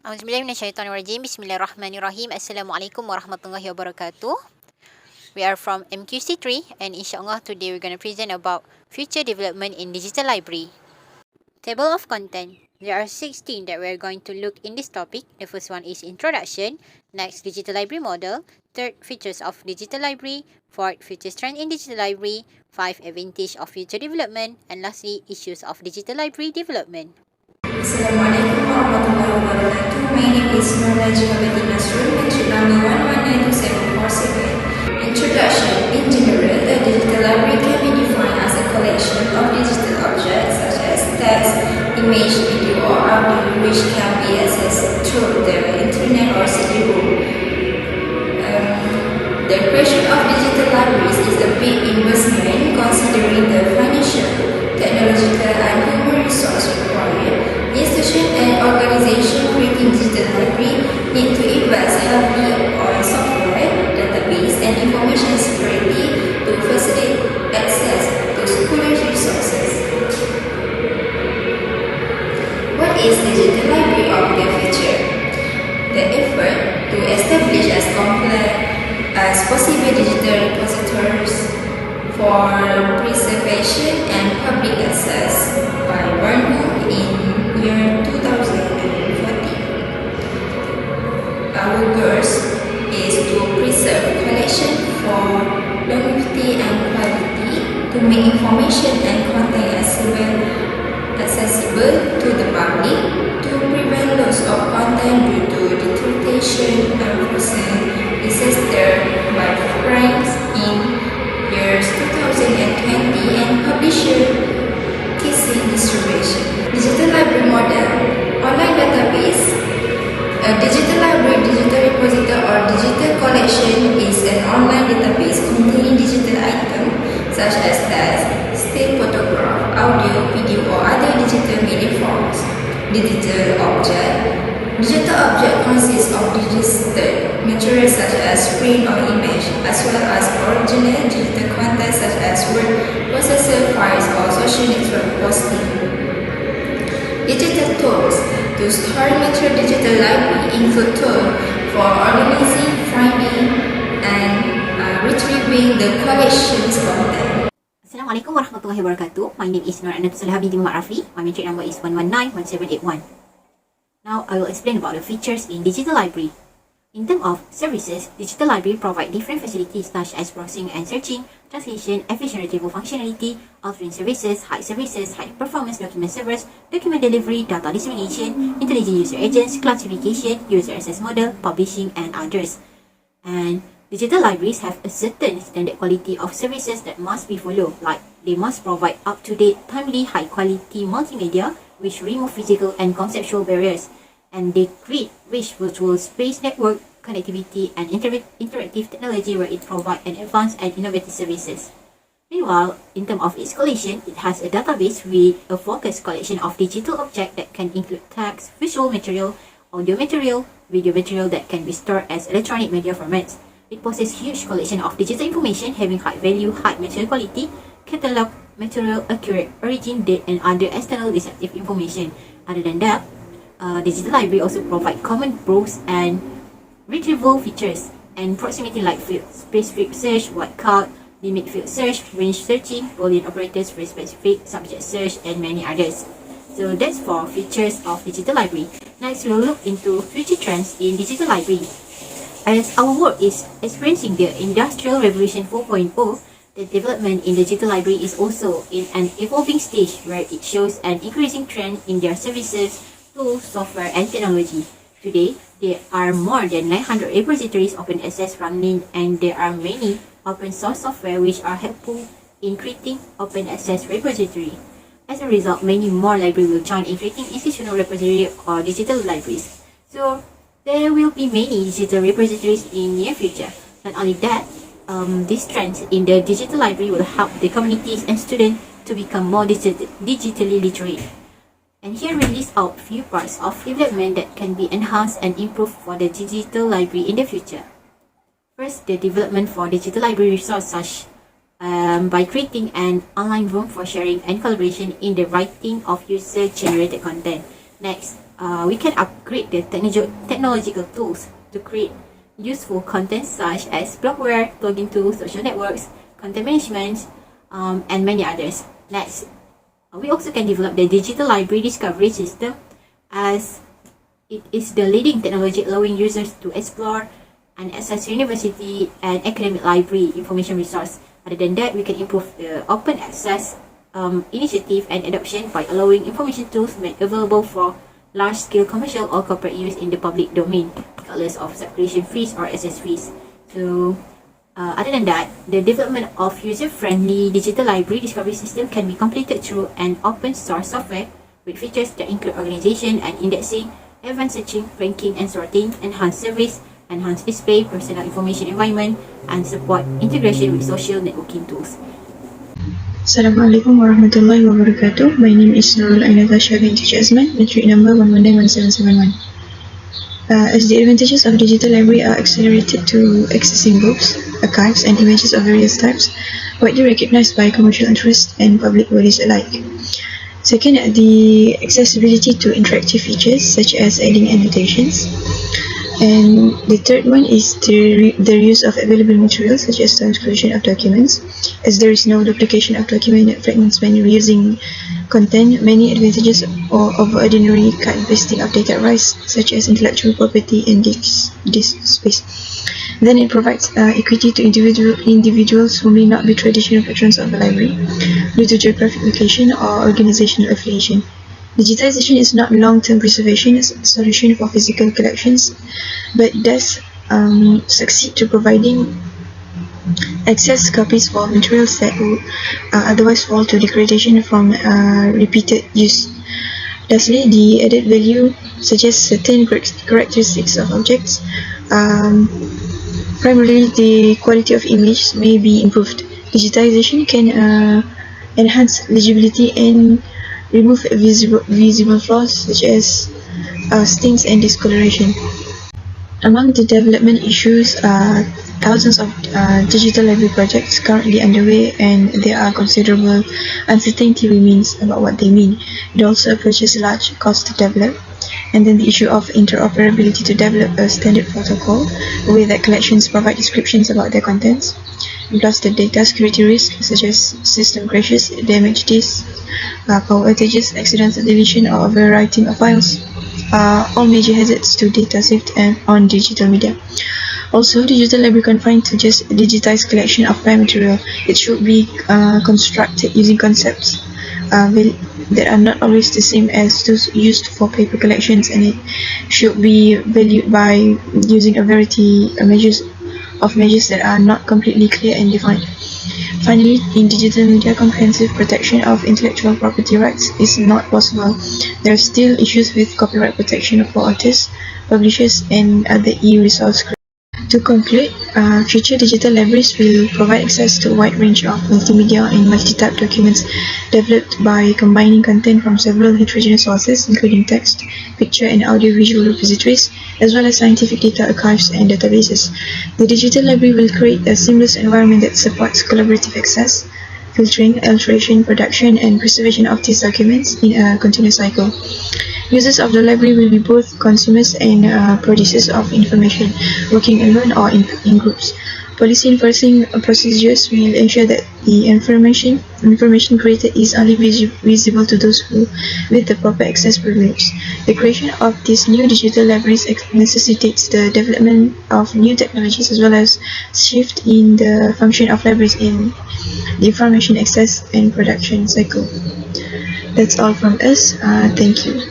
Auzubillahiminasyaitonirrajim. Bismillahirrahmanirrahim. Assalamualaikum warahmatullahi wabarakatuh. We are from MQC3 and insyaAllah today we're going to present about future development in digital library. Table of content. There are 16 that we're going to look in this topic. The first one is introduction. Next, digital library model. Third, features of digital library. Fourth, future strength in digital library. 5, advantage of future development. And lastly, issues of digital library development. Assalamualaikum warahmatullahi wabarakatuh. My name is NAJIHAH NASRON, entry number 1192747. Introduction. In general, a digital library can be defined as a collection of digital objects such as text, image, video, or audio which can be accessed through the internet or CD-ROM. The creation of digital libraries is a big investment considering the financial, technological, and human resource required. Institutions and organizations creating digital library need to invest heavily on software, database, and information security to facilitate access to scholars' resources. What is digital library of the future? The effort to establish as complex as possible digital repositories for preservation and public access by Burnham in year 2014. Our goals is to preserve collection for longevity and quality, to make information and content accessible to the public, to prevent loss of content due to deterioration and disaster by crimes in years 2020 and publisher casing distribution. Digital library model. Online database. A digital library, digital repository or digital collection is an online database containing digital items such as text, still photograph, audio, video or other digital media forms. Digital object. Digital object consists of digital materials such as print or image, as well as original digital content such as word processor files or social network posting. Digital tools. To store material digital library include tools for organizing, finding, and retrieving the collection's content. Assalamualaikum warahmatullahi wabarakatuh. My name is NURUL Solehah binti Rafi. My matric number is 1191781. Now I will explain about the features in digital library. In terms of services, digital library provide different facilities such as browsing and searching, translation, efficient retrieval functionality, authoring services, high performance document servers, document delivery, data dissemination, intelligent user agents, classification, user access model, publishing, and others. And digital libraries have a certain standard quality of services that must be followed, like they must provide up-to-date, timely, high-quality multimedia which remove physical and conceptual barriers, and they create rich virtual space network connectivity and interactive technology where it provides an advanced and innovative services. Meanwhile, in terms of its collection, it has a database with a focused collection of digital objects that can include text, visual material, audio material, video material that can be stored as electronic media formats. It possesses huge collection of digital information having high value, high material quality, catalog, material, accurate, origin, date, and other external deceptive information. Other than that, digital library also provide common browse and retrieval features and proximity like field specific search, wildcard, limit field search, range searching, Boolean operators, phrase specific, subject search, and many others. So that's for features of digital library. Next, we'll look into future trends in digital library. As our world is experiencing the Industrial Revolution 4.0, the development in digital library is also in an evolving stage where it shows an increasing trend in their services, tools, software, and technology. Today, there are more than 900 repositories open access running, and there are many open source software which are helpful in creating open access repository. As a result, many more libraries will join in creating institutional repository or digital libraries. So, there will be many digital repositories in near future. Not only that, these trends in the digital library will help the communities and students to become more digitally literate. And here we list out few parts of development that can be enhanced and improved for the digital library in the future. First, the development for digital library resource such by creating an online room for sharing and collaboration in the writing of user-generated content. Next, we can upgrade the technological tools to create useful content such as blogware, blogging tools, social networks, content management, and many others. Next, we also can develop the digital library discovery system, as it is the leading technology allowing users to explore and access university and academic library information resource. Other than that, we can improve the open access initiative and adoption by allowing information tools made available for large-scale commercial or corporate use in the public domain, regardless of subscription fees or access fees. So, other than that, the development of user-friendly digital library discovery system can be completed through an open source software with features that include organization and indexing, advanced searching, ranking and sorting, enhanced service, enhanced display, personal information environment, and support integration with social networking tools. Assalamualaikum warahmatullahi wabarakatuh. My name is NURUL AINATUL binti AZMAN, matric number 1191771. As the advantages of digital library are accelerated to accessing books, archives, and images of various types, widely recognized by commercial interests and public bodies alike. Second, the accessibility to interactive features such as adding annotations. And the third one is the use of available materials such as transcription of documents, as there is no duplication of document fragments when reusing content. Many advantages of ordinary cut and pasting of data arise, such as intellectual property and disk space. Then it provides equity to individuals who may not be traditional patrons of the library due to geographic location or organizational affiliation. Digitization is not long-term preservation solution for physical collections, but does succeed to providing access copies for materials that would otherwise fall to degradation from repeated use. Lastly, the added value suggests certain characteristics of objects. Primarily, the quality of image may be improved. Digitization can enhance legibility and remove visible flaws such as stains and discoloration. Among the development issues, thousands of digital library projects currently underway, and there are considerable uncertainty remains about what they mean. It also approaches a large cost to develop. And then the issue of interoperability to develop a standard protocol where that collections provide descriptions about their contents, plus the data security risks such as system crashes, damaged disks, power outages, accidental deletion or overwriting of files, all major hazards to data saved on digital media. Also, digital library confined to just digitized collection of file material. It should be constructed using concepts that are not always the same as those used for paper collections, and it should be valued by using a variety of measures that are not completely clear and defined. Finally, in digital media, comprehensive protection of intellectual property rights is not possible. There are still issues with copyright protection for artists, publishers, and other e-resource creators. To conclude, future digital libraries will provide access to a wide range of multimedia and multi-type documents developed by combining content from several heterogeneous sources, including text, picture, and audio-visual repositories, as well as scientific data archives and databases. The digital library will create a seamless environment that supports collaborative access, filtering, alteration, production, and preservation of these documents in a continuous cycle. Users of the library will be both consumers and producers of information, working alone or in groups. Policy enforcing procedures will ensure that the information created is only visible to those with the proper access privilege. The creation of these new digital libraries necessitates the development of new technologies as well as shift in the function of libraries in the information access and production cycle. That's all from us. Thank you.